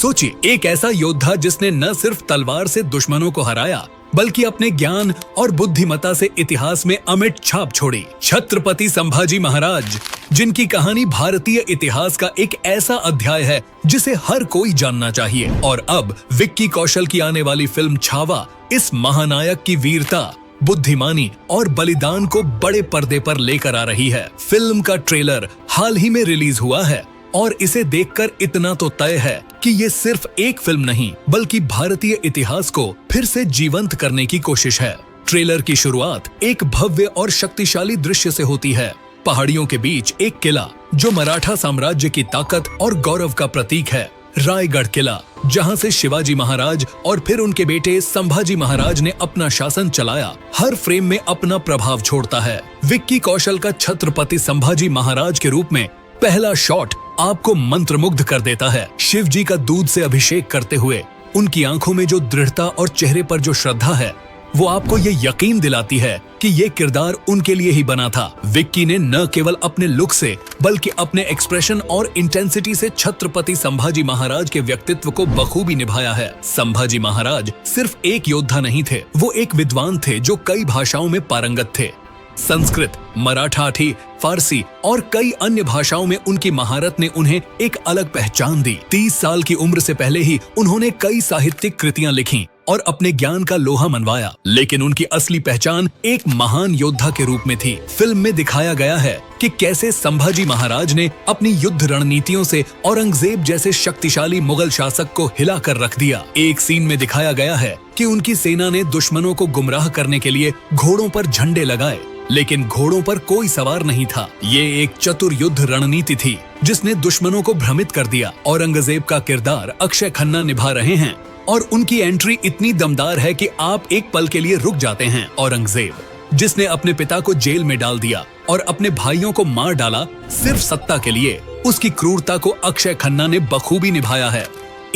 सोचिए, एक ऐसा योद्धा जिसने न सिर्फ तलवार से दुश्मनों को हराया बल्कि अपने ज्ञान और बुद्धिमत्ता से इतिहास में अमिट छाप छोड़ी। छत्रपति संभाजी महाराज, जिनकी कहानी भारतीय इतिहास का एक ऐसा अध्याय है जिसे हर कोई जानना चाहिए। और अब विक्की कौशल की आने वाली फिल्म छावा इस महानायक की वीरता, बुद्धिमानी और बलिदान को बड़े पर्दे पर लेकर आ रही है। फिल्म का ट्रेलर हाल ही में रिलीज हुआ है और इसे देखकर इतना तो तय है कि ये सिर्फ एक फिल्म नहीं बल्कि भारतीय इतिहास को फिर से जीवंत करने की कोशिश है। ट्रेलर की शुरुआत एक भव्य और शक्तिशाली दृश्य से होती है। पहाड़ियों के बीच एक किला जो मराठा साम्राज्य की ताकत और गौरव का प्रतीक है, रायगढ़ किला, जहां से शिवाजी महाराज और फिर उनके बेटे संभाजी महाराज ने अपना शासन चलाया, हर फ्रेम में अपना प्रभाव छोड़ता है। विक्की कौशल का छत्रपति संभाजी महाराज के रूप में पहला शॉट आपको मंत्रमुग्ध कर देता है। शिव जी का दूध से अभिषेक करते हुए उनकी आंखों में जो दृढ़ता और चेहरे पर जो श्रद्धा है, वो आपको ये यकीन दिलाती है कि ये किरदार उनके लिए ही बना था। विक्की ने न केवल अपने लुक से बल्कि अपने एक्सप्रेशन और इंटेंसिटी से छत्रपति संभाजी महाराज के व्यक्तित्व को बखूबी निभाया है। संभाजी महाराज सिर्फ एक योद्धा नहीं थे, वो एक विद्वान थे जो कई भाषाओं में पारंगत थे। संस्कृत, मराठी, फारसी और कई अन्य भाषाओं में उनकी महारत ने उन्हें एक अलग पहचान दी। 30 साल की उम्र से पहले ही उन्होंने कई साहित्यिक कृतियां लिखीं और अपने ज्ञान का लोहा मनवाया, लेकिन उनकी असली पहचान एक महान योद्धा के रूप में थी। फिल्म में दिखाया गया है कि कैसे संभाजी महाराज ने अपनी युद्ध रणनीतियों से औरंगजेब जैसे शक्तिशाली मुगल शासक को हिला कर रख दिया। एक सीन में दिखाया गया है कि उनकी सेना ने दुश्मनों को गुमराह करने के लिए घोड़ों पर झंडे लगाए, लेकिन घोड़ों पर कोई सवार नहीं था। ये एक चतुर युद्ध रणनीति थी जिसने दुश्मनों को भ्रमित कर दिया। औरंगजेब का किरदार अक्षय खन्ना निभा रहे हैं और उनकी एंट्री इतनी दमदार है कि आप एक पल के लिए रुक जाते हैं। औरंगजेब, जिसने अपने पिता को जेल में डाल दिया और अपने भाइयों को मार डाला सिर्फ सत्ता के लिए, उसकी क्रूरता को अक्षय खन्ना ने बखूबी निभाया है।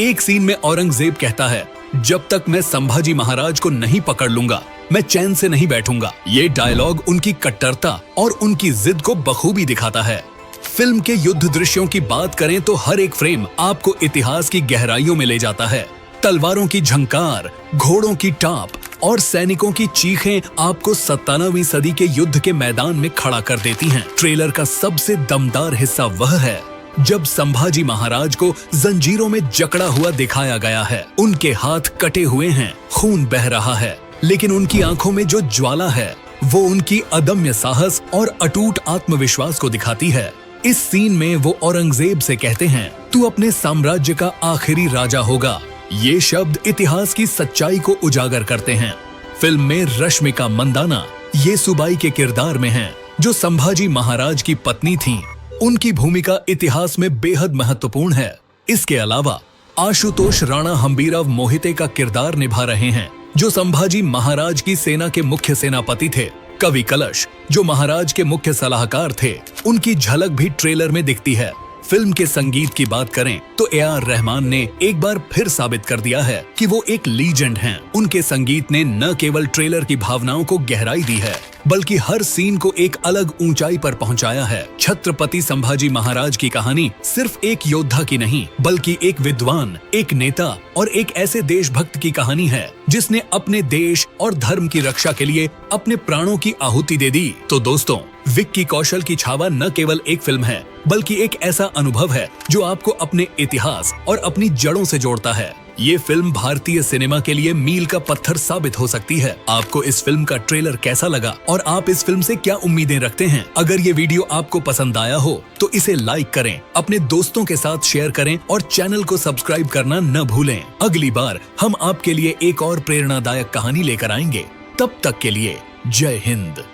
एक सीन में औरंगजेब कहता है, जब तक मैं संभाजी महाराज को नहीं पकड़ लूंगा मैं चैन से नहीं बैठूंगा। ये डायलॉग उनकी कट्टरता और उनकी जिद को बखूबी दिखाता है। फिल्म के युद्ध दृश्यों की बात करें तो हर एक फ्रेम आपको इतिहास की गहराइयों में ले जाता है। तलवारों की झंकार, घोड़ों की टाप और सैनिकों की चीखें आपको 97वीं सदी के युद्ध के मैदान में खड़ा कर देती हैं। ट्रेलर का सबसे दमदार हिस्सा वह है जब संभाजी महाराज को जंजीरों में जकड़ा हुआ दिखाया गया है। उनके हाथ कटे हुए हैं, खून बह रहा है, लेकिन उनकी आंखों में जो ज्वाला है वो उनकी अदम्य साहस और अटूट आत्मविश्वास को दिखाती है। इस सीन में वो औरंगजेब से कहते हैं, तू अपने साम्राज्य का आखिरी राजा होगा। ये शब्द इतिहास की सच्चाई को उजागर करते हैं। फिल्म में रश्मिका मंदाना येसुबाई के किरदार में हैं, जो संभाजी महाराज की पत्नी थीं। उनकी भूमिका इतिहास में बेहद महत्वपूर्ण है। इसके अलावा आशुतोष राणा हम्बीरव मोहिते का किरदार निभा रहे हैं, जो संभाजी महाराज की सेना के मुख्य सेनापति थे। कवि कलश, जो महाराज के मुख्य सलाहकार थे, उनकी झलक भी ट्रेलर में दिखती है। फिल्म के संगीत की बात करें तो ए.आर. रहमान ने एक बार फिर साबित कर दिया है कि वो एक लीजेंड हैं। उनके संगीत ने न केवल ट्रेलर की भावनाओं को गहराई दी है बल्कि हर सीन को एक अलग ऊंचाई पर पहुंचाया है। छत्रपति संभाजी महाराज की कहानी सिर्फ एक योद्धा की नहीं बल्कि एक विद्वान, एक नेता और एक ऐसे देशभक्त की कहानी है जिसने अपने देश और धर्म की रक्षा के लिए अपने प्राणों की आहुति दे दी। तो दोस्तों, विक्की कौशल की छावा न केवल एक फिल्म है बल्कि एक ऐसा अनुभव है जो आपको अपने इतिहास और अपनी जड़ों से जोड़ता है। ये फिल्म भारतीय सिनेमा के लिए मील का पत्थर साबित हो सकती है। आपको इस फिल्म का ट्रेलर कैसा लगा और आप इस फिल्म से क्या उम्मीदें रखते हैं? अगर ये वीडियो आपको पसंद आया हो तो इसे लाइक करें, अपने दोस्तों के साथ शेयर करें और चैनल को सब्सक्राइब करना न भूलें। अगली बार हम आपके लिए एक और प्रेरणादायक कहानी लेकर आएंगे। तब तक के लिए जय हिंद।